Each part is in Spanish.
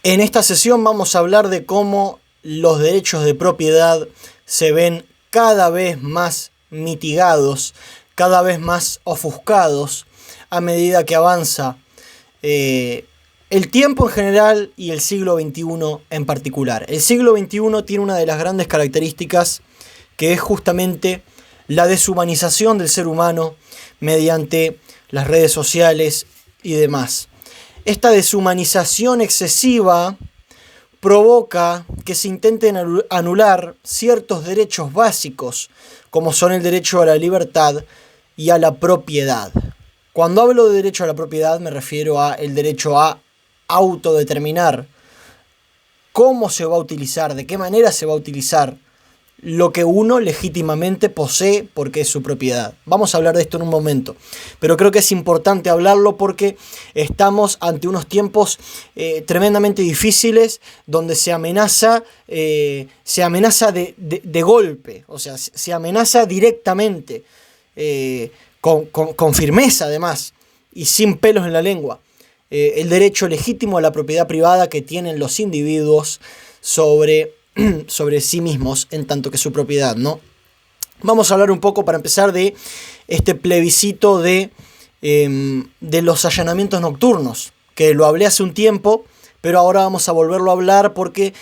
En esta sesión vamos a hablar de cómo los derechos de propiedad se ven cada vez más mitigados, cada vez más ofuscados a medida que avanza el tiempo en general y el siglo XXI en particular. El siglo XXI tiene una de las grandes características que es justamente la deshumanización del ser humano mediante las redes sociales y demás. Esta deshumanización excesiva provoca que se intenten anular ciertos derechos básicos, como son el derecho a la libertad y a la propiedad. Cuando hablo de derecho a la propiedad me refiero a el derecho a autodeterminar cómo se va a utilizar, de qué manera se va a utilizar lo que uno legítimamente posee porque es su propiedad. Vamos a hablar de esto en un momento, pero creo que es importante hablarlo porque estamos ante unos tiempos tremendamente difíciles donde se amenaza de golpe, o sea, se amenaza directamente, con firmeza además y sin pelos en la lengua, el derecho legítimo a la propiedad privada que tienen los individuos sobre sí mismos en tanto que su propiedad, ¿no? Vamos a hablar un poco, para empezar, de este plebiscito de los allanamientos nocturnos, que lo hablé hace un tiempo, pero ahora vamos a volverlo a hablar porque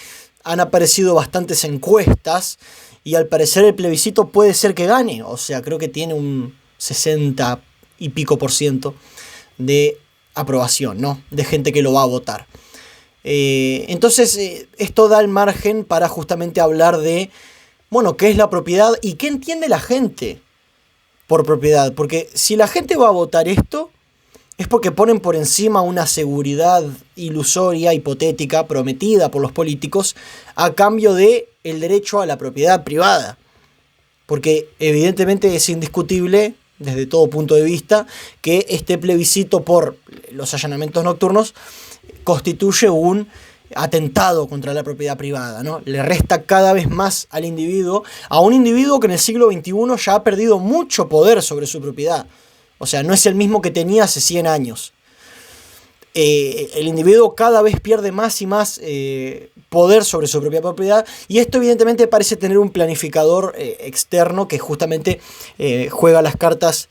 han aparecido bastantes encuestas y al parecer el plebiscito puede ser que gane, o sea, creo que tiene un 60 y pico % de aprobación, ¿no? De gente que lo va a votar. Entonces esto da el margen para justamente hablar de, bueno, qué es la propiedad y qué entiende la gente por propiedad. Porque si la gente va a votar esto, es porque ponen por encima una seguridad ilusoria, hipotética, prometida por los políticos, a cambio de el derecho a la propiedad privada. Porque evidentemente es indiscutible, desde todo punto de vista, que este plebiscito por los allanamientos nocturnos constituye un atentado contra la propiedad privada, ¿no? Le resta cada vez más al individuo, a un individuo que en el siglo XXI ya ha perdido mucho poder sobre su propiedad. O sea, no es el mismo que tenía hace 100 años. El individuo cada vez pierde más y más poder sobre su propia propiedad, y esto evidentemente parece tener un planificador externo que justamente juega las cartas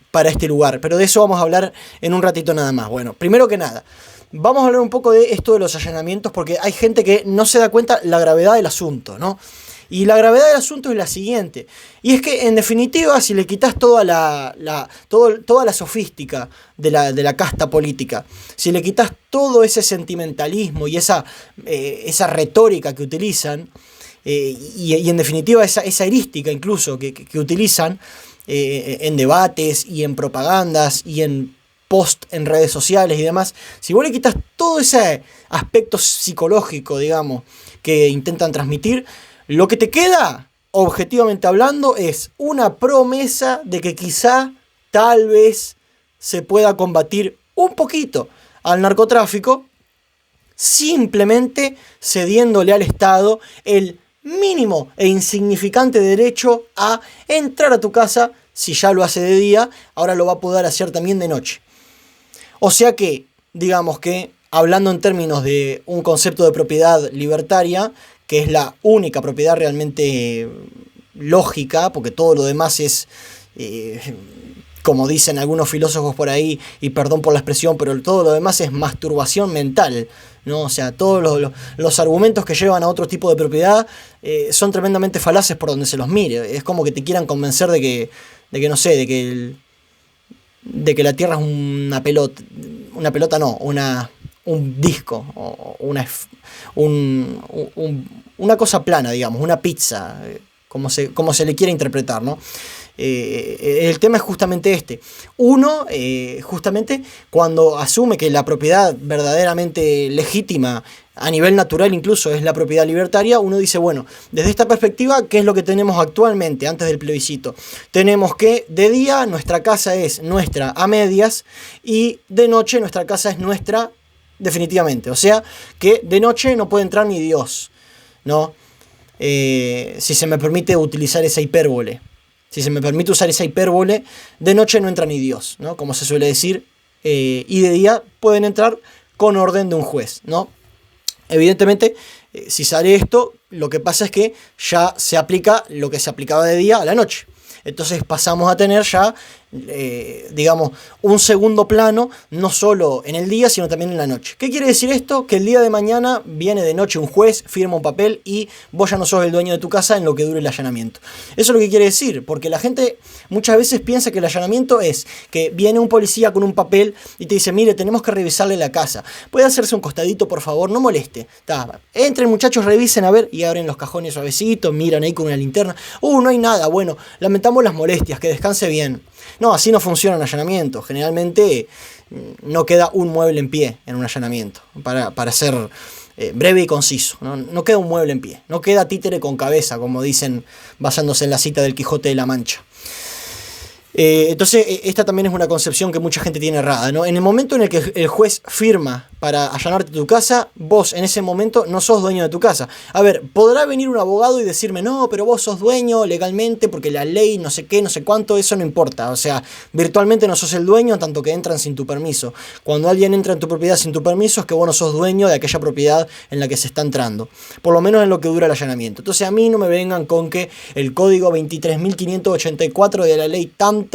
para este lugar, pero de eso vamos a hablar en un ratito nada más. Bueno, primero que nada, vamos a hablar un poco de esto de los allanamientos, porque hay gente que no se da cuenta la gravedad del asunto, ¿no? Y la gravedad del asunto es la siguiente, y es que en definitiva, si le quitas toda la sofística de la casta política, si le quitas todo ese sentimentalismo y esa retórica que utilizan, y en definitiva esa erística incluso que utilizan en debates y en propagandas y en post en redes sociales y demás, si vos le quitas todo ese aspecto psicológico, digamos, que intentan transmitir, lo que te queda, objetivamente hablando, es una promesa de que quizá, tal vez, se pueda combatir un poquito al narcotráfico, simplemente cediéndole al Estado el mínimo e insignificante derecho a entrar a tu casa. Si ya lo hace de día, ahora lo va a poder hacer también de noche. O sea que, digamos que, hablando en términos de un concepto de propiedad libertaria, que es la única propiedad realmente lógica, porque todo lo demás es, como dicen algunos filósofos por ahí, y perdón por la expresión, pero todo lo demás es masturbación mental, ¿no? O sea, todos los argumentos que llevan a otro tipo de propiedad son tremendamente falaces por donde se los mire. Es como que te quieran convencer de que no sé, de que la Tierra es una pelota no, un disco, o una cosa plana, digamos, una pizza, como se le quiere interpretar, ¿no? El tema es justamente este. Uno, justamente, cuando asume que la propiedad verdaderamente legítima, a nivel natural incluso, es la propiedad libertaria, uno dice, bueno, desde esta perspectiva, ¿qué es lo que tenemos actualmente, antes del plebiscito? Tenemos que de día nuestra casa es nuestra a medias, y de noche nuestra casa es nuestra definitivamente. O sea, que de noche no puede entrar ni Dios, ¿no? Si se me permite utilizar esa hipérbole. Si se me permite usar esa hipérbole, de noche no entra ni Dios, ¿no? Como se suele decir, y de día pueden entrar con orden de un juez, ¿no? Evidentemente, si sale esto, lo que pasa es que ya se aplica lo que se aplicaba de día a la noche. Entonces pasamos a tener ya, digamos, un segundo plano, no solo en el día, sino también en la noche. ¿Qué quiere decir esto? Que el día de mañana viene de noche un juez, firma un papel y vos ya no sos el dueño de tu casa en lo que dure el allanamiento. Eso es lo que quiere decir, porque la gente muchas veces piensa que el allanamiento es que viene un policía con un papel y te dice, mire, tenemos que revisarle la casa. ¿Puede hacerse un costadito, por favor? No moleste. Entren, muchachos, revisen a ver, y abren los cajones suavecitos, miran ahí con una linterna. No hay nada. Bueno, lamentamos las molestias, que descanse bien. No, así no funciona un allanamiento. Generalmente no queda un mueble en pie en un allanamiento, para ser breve y conciso. No queda un mueble en pie, no queda títere con cabeza, como dicen basándose en la cita del Quijote de la Mancha. Entonces, esta también es una concepción que mucha gente tiene errada, ¿no? En el momento en el que el juez firma para allanarte tu casa, vos en ese momento no sos dueño de tu casa. A ver, podrá venir un abogado y decirme, no, pero vos sos dueño legalmente porque la ley, no sé qué, no sé cuánto, eso no importa. O sea, virtualmente no sos el dueño tanto que entran sin tu permiso. Cuando alguien entra en tu propiedad sin tu permiso es que vos no sos dueño de aquella propiedad en la que se está entrando. Por lo menos en lo que dura el allanamiento. Entonces a mí no me vengan con que el código 23.584 de la ley tanto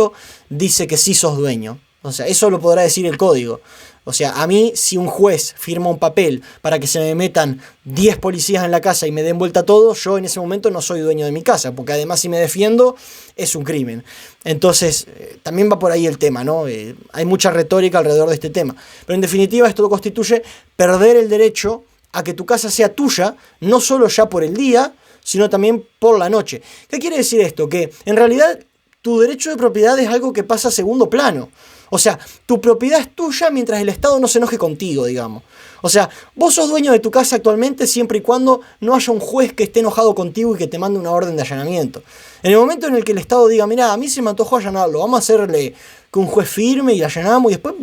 dice que sí sos dueño. O sea, eso lo podrá decir el código. O sea, a mí, si un juez firma un papel para que se me metan 10 policías en la casa y me den vuelta todo, yo en ese momento no soy dueño de mi casa, porque además si me defiendo es un crimen. Entonces, también va por ahí el tema, ¿no? Hay mucha retórica alrededor de este tema. Pero en definitiva, esto constituye perder el derecho a que tu casa sea tuya, no solo ya por el día, sino también por la noche. ¿Qué quiere decir esto? Que en realidad tu derecho de propiedad es algo que pasa a segundo plano. O sea, tu propiedad es tuya mientras el Estado no se enoje contigo, digamos. O sea, vos sos dueño de tu casa actualmente siempre y cuando no haya un juez que esté enojado contigo y que te mande una orden de allanamiento. En el momento en el que el Estado diga, mirá, a mí se me antojó allanarlo, vamos a hacerle que un juez firme y la allanamos y después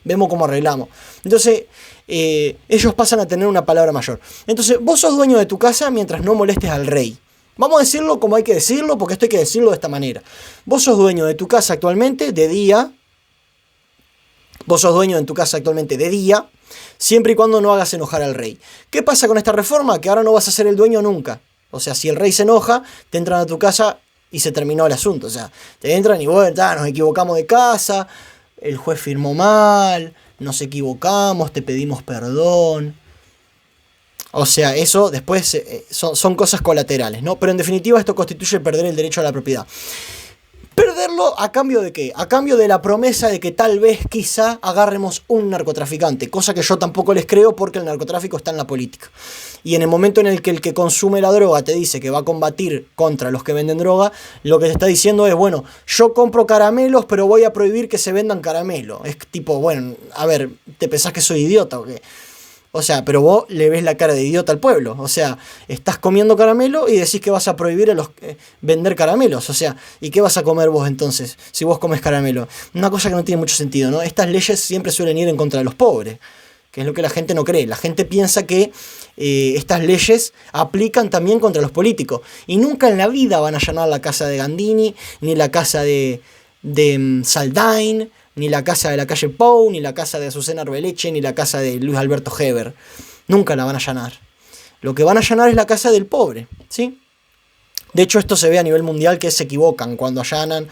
vemos cómo arreglamos. Entonces, ellos pasan a tener una palabra mayor. Entonces, vos sos dueño de tu casa mientras no molestes al rey. Vamos a decirlo como hay que decirlo, porque esto hay que decirlo de esta manera. Vos sos dueño de tu casa actualmente de día. Vos sos dueño de tu casa actualmente de día, siempre y cuando no hagas enojar al rey. ¿Qué pasa con esta reforma? Que ahora no vas a ser el dueño nunca. O sea, si el rey se enoja, te entran a tu casa y se terminó el asunto. O sea, te entran y bueno, nos equivocamos de casa, el juez firmó mal, nos equivocamos, te pedimos perdón. O sea, eso después son cosas colaterales, ¿no? Pero en definitiva esto constituye perder el derecho a la propiedad. ¿Perderlo a cambio de qué? A cambio de la promesa de que tal vez, quizá, agarremos un narcotraficante. Cosa que yo tampoco les creo porque el narcotráfico está en la política. Y en el momento en el que consume la droga te dice que va a combatir contra los que venden droga, lo que te está diciendo es, bueno, yo compro caramelos, pero voy a prohibir que se vendan caramelos. Es tipo, bueno, a ver, ¿te pensás que soy idiota o qué? O sea, pero vos le ves la cara de idiota al pueblo. O sea, estás comiendo caramelo y decís que vas a prohibir a los vender caramelos. O sea, ¿y qué vas a comer vos entonces si vos comes caramelo? Una cosa que no tiene mucho sentido, ¿no? Estas leyes siempre suelen ir en contra de los pobres, que es lo que la gente no cree. La gente piensa que estas leyes aplican también contra los políticos. Y nunca en la vida van a allanar la casa de Gandini, ni la casa de Saldain, ni la casa de la calle Pou, ni la casa de Azucena Arbeleche, ni la casa de Luis Alberto Heber. Nunca la van a allanar. Lo que van a allanar es la casa del pobre, ¿sí? De hecho, esto se ve a nivel mundial, que se equivocan cuando allanan.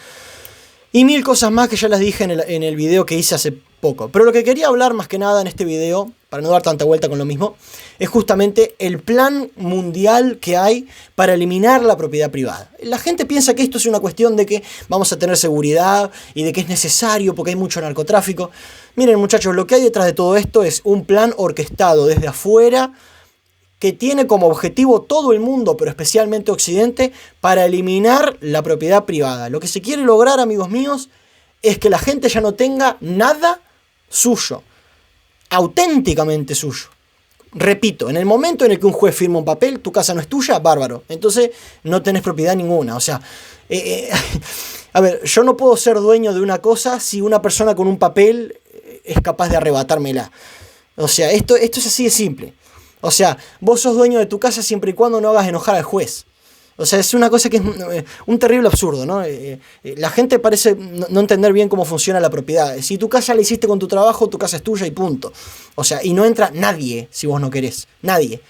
Y mil cosas más que ya las dije en el video que hice hace poco. Pero lo que quería hablar más que nada en este video, para no dar tanta vuelta con lo mismo, es justamente el plan mundial que hay para eliminar la propiedad privada. La gente piensa que esto es una cuestión de que vamos a tener seguridad y de que es necesario porque hay mucho narcotráfico. Miren, muchachos, lo que hay detrás de todo esto es un plan orquestado desde afuera que tiene como objetivo todo el mundo, pero especialmente Occidente, para eliminar la propiedad privada. Lo que se quiere lograr, amigos míos, es que la gente ya no tenga nada suyo, auténticamente suyo. Repito, en el momento en el que un juez firma un papel, tu casa no es tuya, bárbaro. Entonces no tenés propiedad ninguna. O sea, a ver, yo no puedo ser dueño de una cosa si una persona con un papel es capaz de arrebatármela. O sea, esto es así de simple. O sea, vos sos dueño de tu casa siempre y cuando no hagas enojar al juez. O sea, es una cosa que es un terrible absurdo, ¿no? La gente parece no entender bien cómo funciona la propiedad. Si tu casa la hiciste con tu trabajo, tu casa es tuya y punto. O sea, y no entra nadie si vos no querés. Nadie.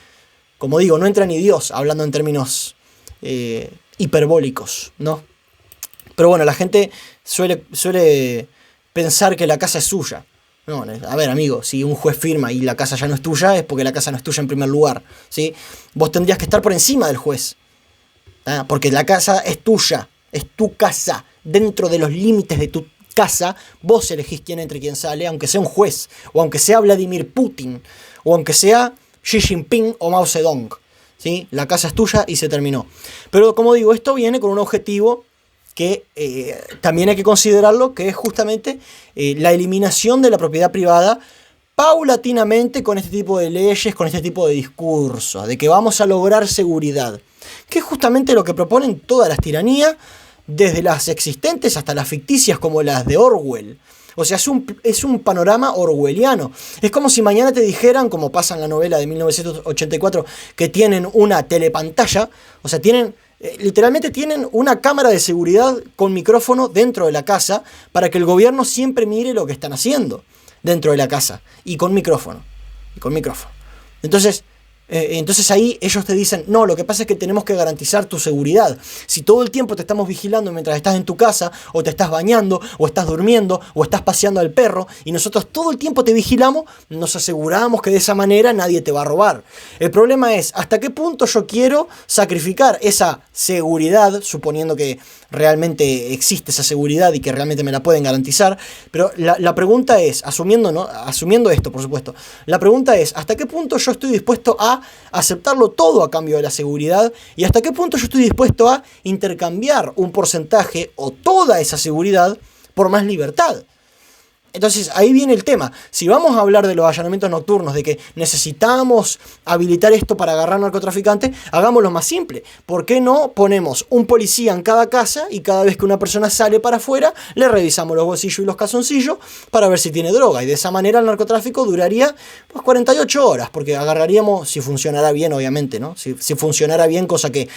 Como digo, no entra ni Dios, hablando en términos hiperbólicos, ¿no? Pero bueno, la gente suele pensar que la casa es suya. No, a ver, amigo, si un juez firma y la casa ya no es tuya, es porque la casa no es tuya en primer lugar, ¿sí? Vos tendrías que estar por encima del juez. Porque la casa es tuya, es tu casa. Dentro de los límites de tu casa, vos elegís quién entra y quién sale, aunque sea un juez, o aunque sea Vladimir Putin, o aunque sea Xi Jinping o Mao Zedong, ¿sí? La casa es tuya y se terminó. Pero como digo, esto viene con un objetivo que también hay que considerarlo, que es justamente la eliminación de la propiedad privada paulatinamente con este tipo de leyes, con este tipo de discursos, de que vamos a lograr seguridad, que es justamente lo que proponen todas las tiranías, desde las existentes hasta las ficticias como las de Orwell. O sea, es un panorama orwelliano. Es como si mañana te dijeran, como pasa en la novela de 1984, que tienen una telepantalla, o sea, literalmente tienen una cámara de seguridad con micrófono dentro de la casa para que el gobierno siempre mire lo que están haciendo dentro de la casa, y con micrófono. Entonces ahí ellos te dicen, no, lo que pasa es que tenemos que garantizar tu seguridad. Si todo el tiempo te estamos vigilando mientras estás en tu casa, o te estás bañando, o estás durmiendo, o estás paseando al perro, y nosotros todo el tiempo te vigilamos, nos aseguramos que de esa manera nadie te va a robar. El problema es, ¿hasta qué punto yo quiero sacrificar esa seguridad, suponiendo que realmente existe esa seguridad y que realmente me la pueden garantizar? Pero la pregunta es, asumiendo esto, por supuesto, la pregunta es, ¿hasta qué punto yo estoy dispuesto a aceptarlo todo a cambio de la seguridad? ¿Y hasta qué punto yo estoy dispuesto a intercambiar un porcentaje o toda esa seguridad por más libertad? Entonces ahí viene el tema. Si vamos a hablar de los allanamientos nocturnos, de que necesitamos habilitar esto para agarrar narcotraficantes, hagámoslo más simple. ¿Por qué no ponemos un policía en cada casa y cada vez que una persona sale para afuera le revisamos los bolsillos y los calzoncillos para ver si tiene droga? Y de esa manera el narcotráfico duraría 48 horas, porque agarraríamos, si funcionara bien, obviamente, ¿no? Si funcionara bien, cosa que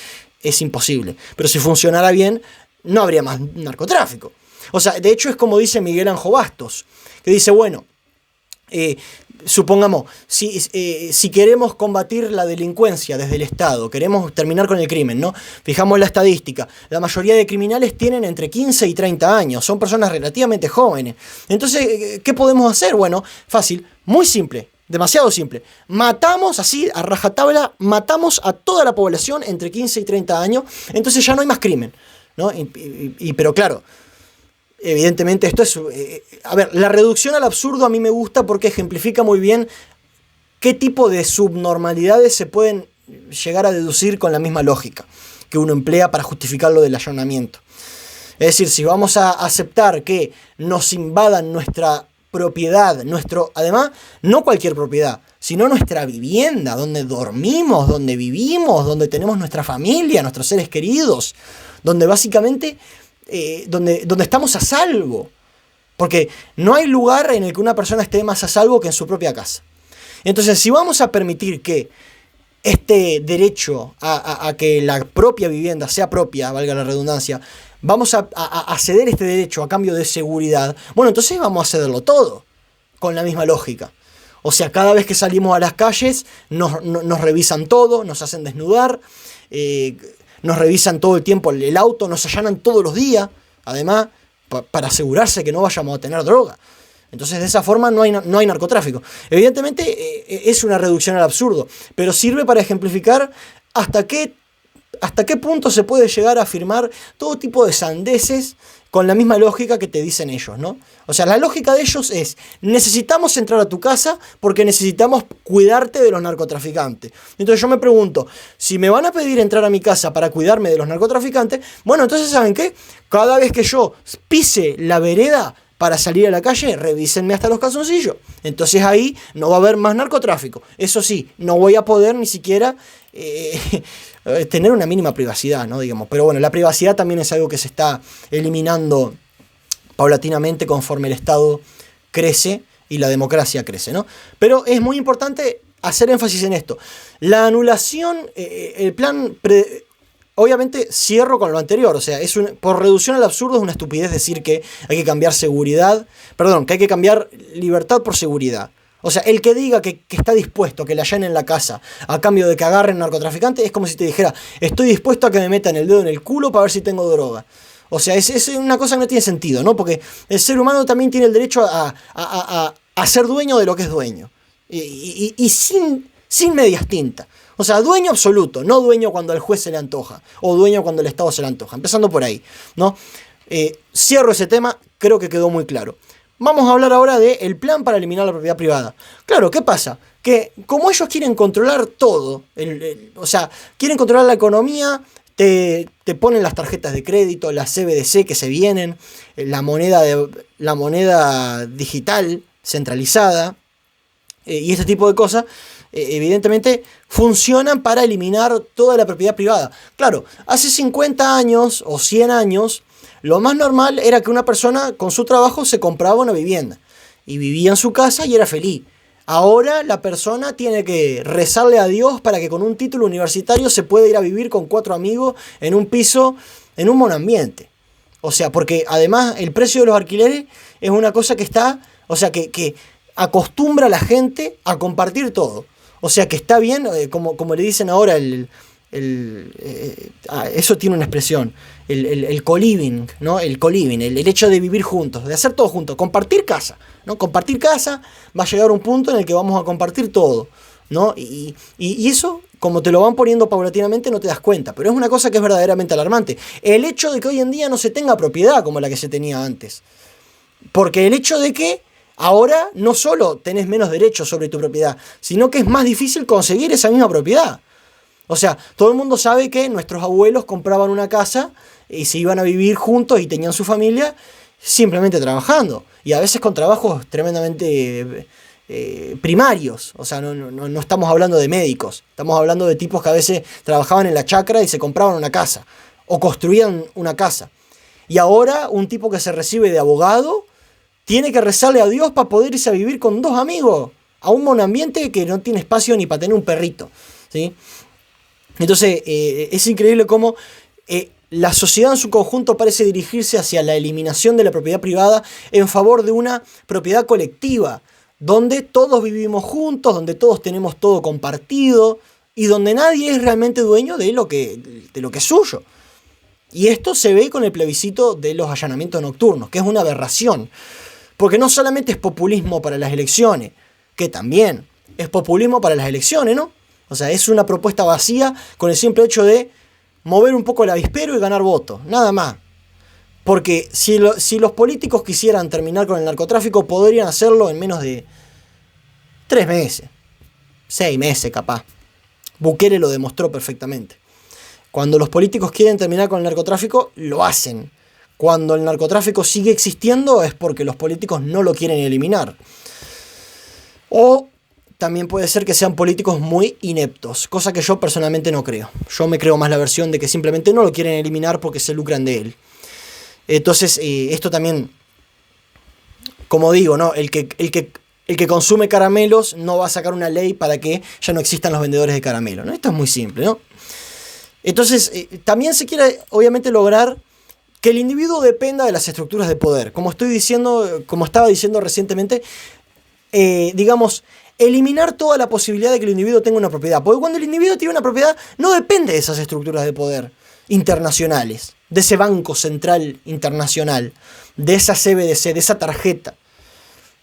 es imposible. Pero si funcionara bien, no habría más narcotráfico. O sea, de hecho es como dice Miguel Anjo Bastos, que dice, bueno, supongamos, si queremos combatir la delincuencia desde el Estado, queremos terminar con el crimen, ¿no? Fijamos la estadística, la mayoría de criminales tienen entre 15 y 30 años, son personas relativamente jóvenes. Entonces, ¿qué podemos hacer? Bueno, fácil, muy simple. Demasiado simple. Matamos así, a rajatabla, matamos a toda la población entre 15 y 30 años, entonces ya no hay más crimen, ¿no? Pero claro, evidentemente esto es... a ver, la reducción al absurdo a mí me gusta porque ejemplifica muy bien qué tipo de subnormalidades se pueden llegar a deducir con la misma lógica que uno emplea para justificar lo del allanamiento. Es decir, si vamos a aceptar que nos invadan nuestra propiedad, además, no cualquier propiedad, sino nuestra vivienda, donde dormimos, donde vivimos, donde tenemos nuestra familia, nuestros seres queridos, donde básicamente... donde estamos a salvo, porque no hay lugar en el que una persona esté más a salvo que en su propia casa. Entonces, si vamos a permitir que este derecho a que la propia vivienda sea propia, valga la redundancia, vamos a ceder este derecho a cambio de seguridad, bueno, entonces vamos a cederlo todo, con la misma lógica. O sea, cada vez que salimos a las calles, nos revisan todo, nos hacen desnudar, nos revisan todo el tiempo el auto, nos allanan todos los días, además, para asegurarse que no vayamos a tener droga. Entonces, de esa forma no hay narcotráfico. Evidentemente, es una reducción al absurdo, pero sirve para ejemplificar hasta qué punto se puede llegar a afirmar todo tipo de sandeces con la misma lógica que te dicen ellos, ¿no? O sea, la lógica de ellos es, necesitamos entrar a tu casa porque necesitamos cuidarte de los narcotraficantes. Entonces yo me pregunto, si me van a pedir entrar a mi casa para cuidarme de los narcotraficantes, bueno, entonces ¿saben qué? Cada vez que yo pise la vereda para salir a la calle, revísenme hasta los calzoncillos. Entonces ahí no va a haber más narcotráfico. Eso sí, no voy a poder ni siquiera... tener una mínima privacidad, ¿no? Digamos. Pero bueno, la privacidad también es algo que se está eliminando paulatinamente conforme el Estado crece y la democracia crece, ¿no? Pero es muy importante hacer énfasis en esto. La anulación, el plan obviamente cierro con lo anterior, o sea, por reducción al absurdo es una estupidez decir que hay que cambiar que hay que cambiar libertad por seguridad. O sea, el que diga que está dispuesto a que le allanen la casa a cambio de que agarren narcotraficante es como si te dijera, estoy dispuesto a que me metan el dedo en el culo para ver si tengo droga. O sea, es una cosa que no tiene sentido, ¿no? Porque el ser humano también tiene el derecho a ser dueño de lo que es dueño. Y sin medias tintas. O sea, dueño absoluto, no dueño cuando al juez se le antoja, o dueño cuando el Estado se le antoja. Empezando por ahí, ¿no? Cierro ese tema, creo que quedó muy claro. Vamos a hablar ahora del plan para eliminar la propiedad privada. Claro, ¿qué pasa? Que como ellos quieren controlar todo, o sea, quieren controlar la economía, te ponen las tarjetas de crédito, las CBDC que se vienen, la moneda digital centralizada, y este tipo de cosas, evidentemente funcionan para eliminar toda la propiedad privada. Claro, hace 50 años o 100 años, lo más normal era que una persona con su trabajo se compraba una vivienda y vivía en su casa y era feliz. Ahora la persona tiene que rezarle a Dios para que con un título universitario se pueda ir a vivir con 4 amigos en un piso, en un monoambiente. O sea, porque además el precio de los alquileres es una cosa que está, o sea, que acostumbra a la gente a compartir todo. O sea, que está bien, como le dicen ahora, eso tiene una expresión, el co-living, ¿no? El co-living, el hecho de vivir juntos, de hacer todo juntos, compartir casa, ¿no? Compartir casa va a llegar a un punto en el que vamos a compartir todo, ¿no? Y eso, como te lo van poniendo paulatinamente, no te das cuenta, pero es una cosa que es verdaderamente alarmante. El hecho de que hoy en día no se tenga propiedad como la que se tenía antes. Porque el hecho de que ahora no solo tenés menos derechos sobre tu propiedad, sino que es más difícil conseguir esa misma propiedad. O sea, todo el mundo sabe que nuestros abuelos compraban una casa y se iban a vivir juntos y tenían su familia simplemente trabajando. Y a veces con trabajos tremendamente primarios. O sea, no estamos hablando de médicos. Estamos hablando de tipos que a veces trabajaban en la chacra y se compraban una casa. O construían una casa. Y ahora un tipo que se recibe de abogado tiene que rezarle a Dios para poder irse a vivir con 2 amigos a un monoambiente que no tiene espacio ni para tener un perrito, ¿sí? Entonces, es increíble cómo la sociedad en su conjunto parece dirigirse hacia la eliminación de la propiedad privada en favor de una propiedad colectiva, donde todos vivimos juntos, donde todos tenemos todo compartido y donde nadie es realmente dueño de lo que es suyo. Y esto se ve con el plebiscito de los allanamientos nocturnos, que es una aberración. Porque no solamente es populismo para las elecciones, que también es populismo para las elecciones, ¿no? O sea, es una propuesta vacía con el simple hecho de mover un poco el avispero y ganar votos, nada más. Porque si los políticos quisieran terminar con el narcotráfico, podrían hacerlo en menos de 3 meses, 6 meses capaz. Bukele lo demostró perfectamente. Cuando los políticos quieren terminar con el narcotráfico, lo hacen. Cuando el narcotráfico sigue existiendo es porque los políticos no lo quieren eliminar. O también puede ser que sean políticos muy ineptos, cosa que yo personalmente no creo. Yo me creo más la versión de que simplemente no lo quieren eliminar porque se lucran de él. Entonces, esto también, como digo, ¿no? El que consume caramelos no va a sacar una ley para que ya no existan los vendedores de caramelos, ¿no? Esto es muy simple, ¿no? Entonces, también se quiere, obviamente, lograr que el individuo dependa de las estructuras de poder. Como estaba diciendo recientemente, digamos, eliminar toda la posibilidad de que el individuo tenga una propiedad. Porque cuando el individuo tiene una propiedad, no depende de esas estructuras de poder internacionales, de ese banco central internacional, de esa CBDC, de esa tarjeta,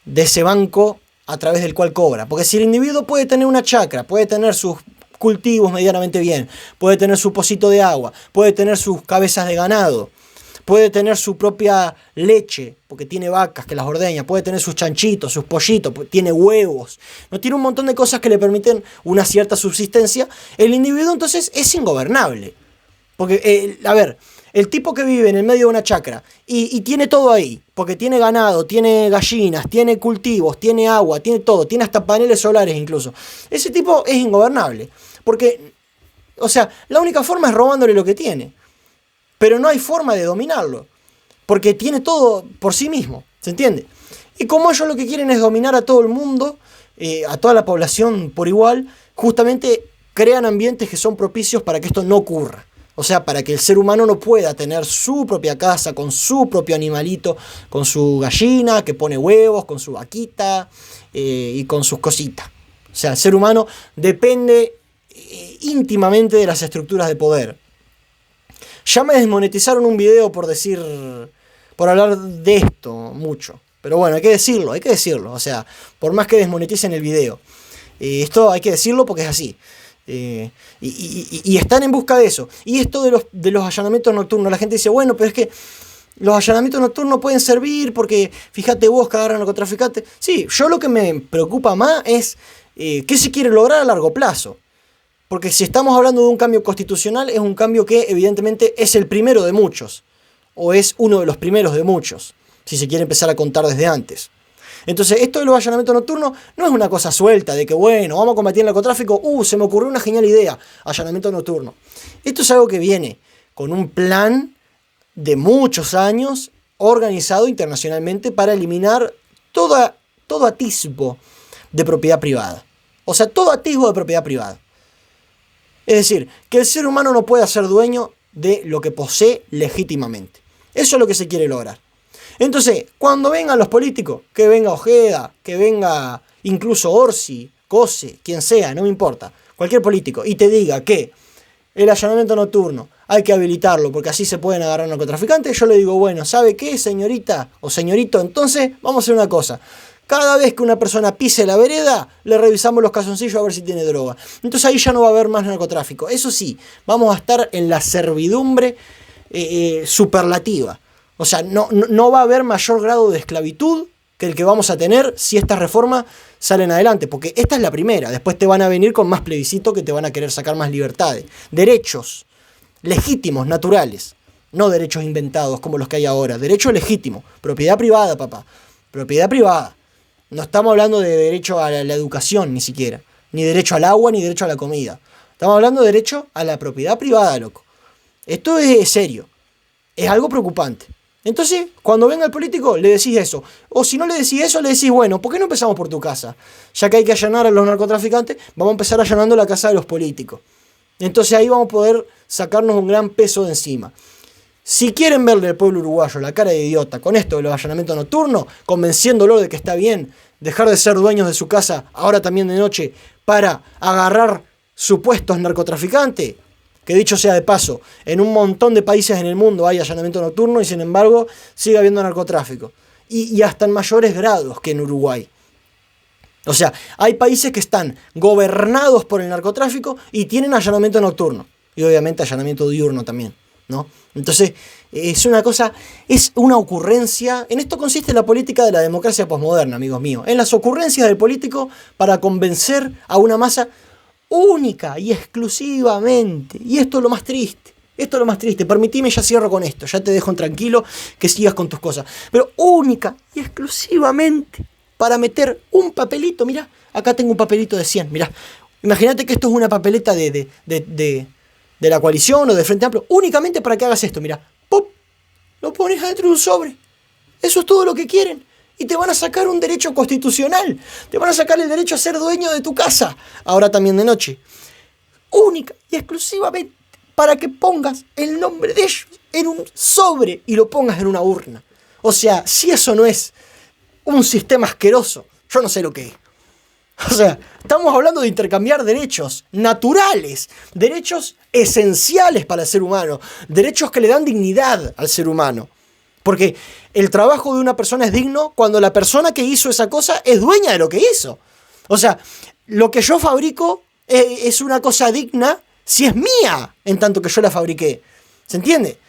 de ese banco a través del cual cobra. Porque si el individuo puede tener una chacra, puede tener sus cultivos medianamente bien, puede tener su pocito de agua, puede tener sus cabezas de ganado, puede tener su propia leche, porque tiene vacas que las ordeña, puede tener sus chanchitos, sus pollitos, tiene huevos, no tiene un montón de cosas que le permiten una cierta subsistencia, el individuo entonces es ingobernable. Porque, el tipo que vive en el medio de una chacra y tiene todo ahí, porque tiene ganado, tiene gallinas, tiene cultivos, tiene agua, tiene todo, tiene hasta paneles solares incluso, ese tipo es ingobernable. Porque, o sea, la única forma es robándole lo que tiene. Pero no hay forma de dominarlo. Porque tiene todo por sí mismo. ¿Se entiende? Y como ellos lo que quieren es dominar a todo el mundo, a toda la población por igual, justamente crean ambientes que son propicios para que esto no ocurra. O sea, para que el ser humano no pueda tener su propia casa, con su propio animalito, con su gallina que pone huevos, con su vaquita y con sus cositas. O sea, el ser humano depende íntimamente de las estructuras de poder. Ya me desmonetizaron un video por hablar de esto mucho. Pero bueno, hay que decirlo. O sea, por más que desmoneticen el video. Esto hay que decirlo porque es así. Y están en busca de eso. Y esto de los allanamientos nocturnos, la gente dice, bueno, pero es que los allanamientos nocturnos pueden servir porque fíjate vos que agarran narcotraficantes. Sí, yo lo que me preocupa más es qué se quiere lograr a largo plazo. Porque si estamos hablando de un cambio constitucional, es un cambio que evidentemente es el primero de muchos. O es uno de los primeros de muchos, si se quiere empezar a contar desde antes. Entonces, esto de los allanamientos nocturnos no es una cosa suelta de que, bueno, vamos a combatir el narcotráfico, se me ocurrió una genial idea, allanamiento nocturno. Esto es algo que viene con un plan de muchos años organizado internacionalmente para eliminar todo atisbo de propiedad privada. O sea, todo atisbo de propiedad privada. Es decir, que el ser humano no pueda ser dueño de lo que posee legítimamente. Eso es lo que se quiere lograr. Entonces, cuando vengan los políticos, que venga Ojeda, que venga incluso Orsi, Cose, quien sea, no me importa, cualquier político, y te diga que el allanamiento nocturno hay que habilitarlo porque así se pueden agarrar narcotraficantes, yo le digo, bueno, ¿sabe qué, señorita o señorito? Entonces, vamos a hacer una cosa. Cada vez que una persona pise la vereda, le revisamos los calzoncillos a ver si tiene droga. Entonces ahí ya no va a haber más narcotráfico. Eso sí, vamos a estar en la servidumbre superlativa. O sea, no va a haber mayor grado de esclavitud que el que vamos a tener si estas reformas salen adelante. Porque esta es la primera. Después te van a venir con más plebiscito que te van a querer sacar más libertades. Derechos legítimos, naturales. No derechos inventados como los que hay ahora. Derecho legítimo. Propiedad privada, papá. Propiedad privada. No estamos hablando de derecho a la educación ni siquiera. Ni derecho al agua, ni derecho a la comida. Estamos hablando de derecho a la propiedad privada, loco. Esto es serio. Es algo preocupante. Entonces, cuando venga el político, le decís eso. O si no le decís eso, le decís, bueno, ¿por qué no empezamos por tu casa? Ya que hay que allanar a los narcotraficantes, vamos a empezar allanando la casa de los políticos. Entonces ahí vamos a poder sacarnos un gran peso de encima. Si quieren verle al pueblo uruguayo la cara de idiota con esto de los allanamientos nocturnos, convenciéndolo de que está bien dejar de ser dueños de su casa, ahora también de noche, para agarrar supuestos narcotraficantes, que dicho sea de paso, en un montón de países en el mundo hay allanamiento nocturno y sin embargo sigue habiendo narcotráfico. Y hasta en mayores grados que en Uruguay. O sea, hay países que están gobernados por el narcotráfico y tienen allanamiento nocturno. Y obviamente allanamiento diurno también, ¿no? Entonces, es una ocurrencia. En esto consiste la política de la democracia posmoderna, amigos míos. En las ocurrencias del político para convencer a una masa única y exclusivamente. Y esto es lo más triste. Permitime, ya cierro con esto. Ya te dejo tranquilo que sigas con tus cosas. Pero única y exclusivamente para meter un papelito. Mirá, acá tengo un papelito de 100. Mirá, imagínate que esto es una papeleta de la coalición o de Frente Amplio, únicamente para que hagas esto, mira, ¡pop! Lo pones adentro de un sobre. Eso es todo lo que quieren. Y te van a sacar un derecho constitucional. Te van a sacar el derecho a ser dueño de tu casa. Ahora también de noche. Única y exclusivamente para que pongas el nombre de ellos en un sobre y lo pongas en una urna. O sea, si eso no es un sistema asqueroso, yo no sé lo que es. O sea, estamos hablando de intercambiar derechos naturales, derechos esenciales para el ser humano, derechos que le dan dignidad al ser humano. Porque el trabajo de una persona es digno cuando la persona que hizo esa cosa es dueña de lo que hizo. O sea, lo que yo fabrico es una cosa digna si es mía en tanto que yo la fabriqué. ¿Se entiende?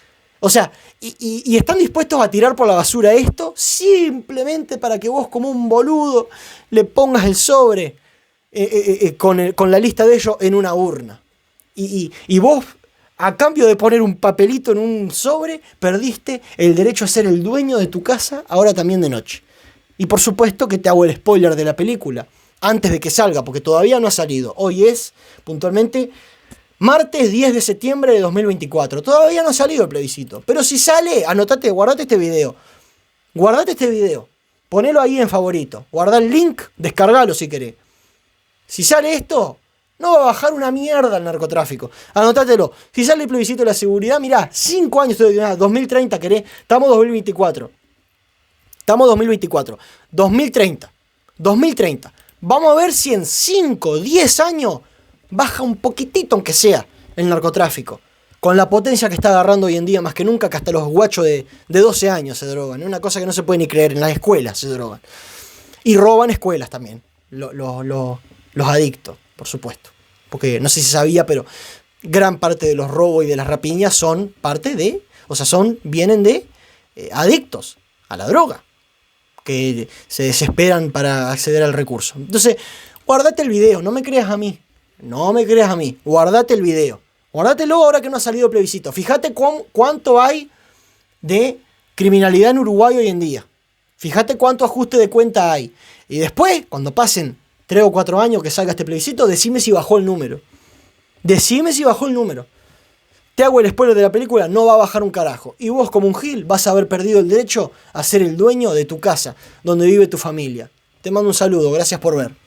O sea, y están dispuestos a tirar por la basura esto simplemente para que vos como un boludo le pongas el sobre con la lista de ellos en una urna. Y vos, a cambio de poner un papelito en un sobre, perdiste el derecho a ser el dueño de tu casa, ahora también de noche. Y por supuesto que te hago el spoiler de la película, antes de que salga, porque todavía no ha salido. Hoy es, puntualmente, martes 10 de septiembre de 2024. Todavía no ha salido el plebiscito. Pero si sale, guardate este video. Ponelo ahí en favorito. Guardá el link, descargalo si querés. Si sale esto, No va a bajar una mierda el narcotráfico. Anótatelo. Si sale el plebiscito de la seguridad, mirá, 5 años, 2030 querés, estamos 2024. Estamos 2024. 2030. 2030. Vamos a ver si en 5, 10 años baja un poquitito, aunque sea, el narcotráfico. Con la potencia que está agarrando hoy en día, más que nunca, que hasta los guachos de 12 años se drogan. Es una cosa que no se puede ni creer. En las escuelas se drogan. Y roban escuelas también. Los adictos, por supuesto. Porque no sé si sabía, pero gran parte de los robos y de las rapiñas son parte de... O sea, vienen de adictos a la droga. Que se desesperan para acceder al recurso. Entonces, guardate el video. No me creas a mí. No me creas a mí. Guardate el video. Guárdatelo ahora que no ha salido el plebiscito. Fíjate cuánto hay de criminalidad en Uruguay hoy en día. Fíjate cuánto ajuste de cuenta hay. Y después, cuando pasen 3 o 4 años que salga este plebiscito, decime si bajó el número. Decime si bajó el número. Te hago el spoiler de la película, no va a bajar un carajo. Y vos como un gil vas a haber perdido el derecho a ser el dueño de tu casa, donde vive tu familia. Te mando un saludo, gracias por ver.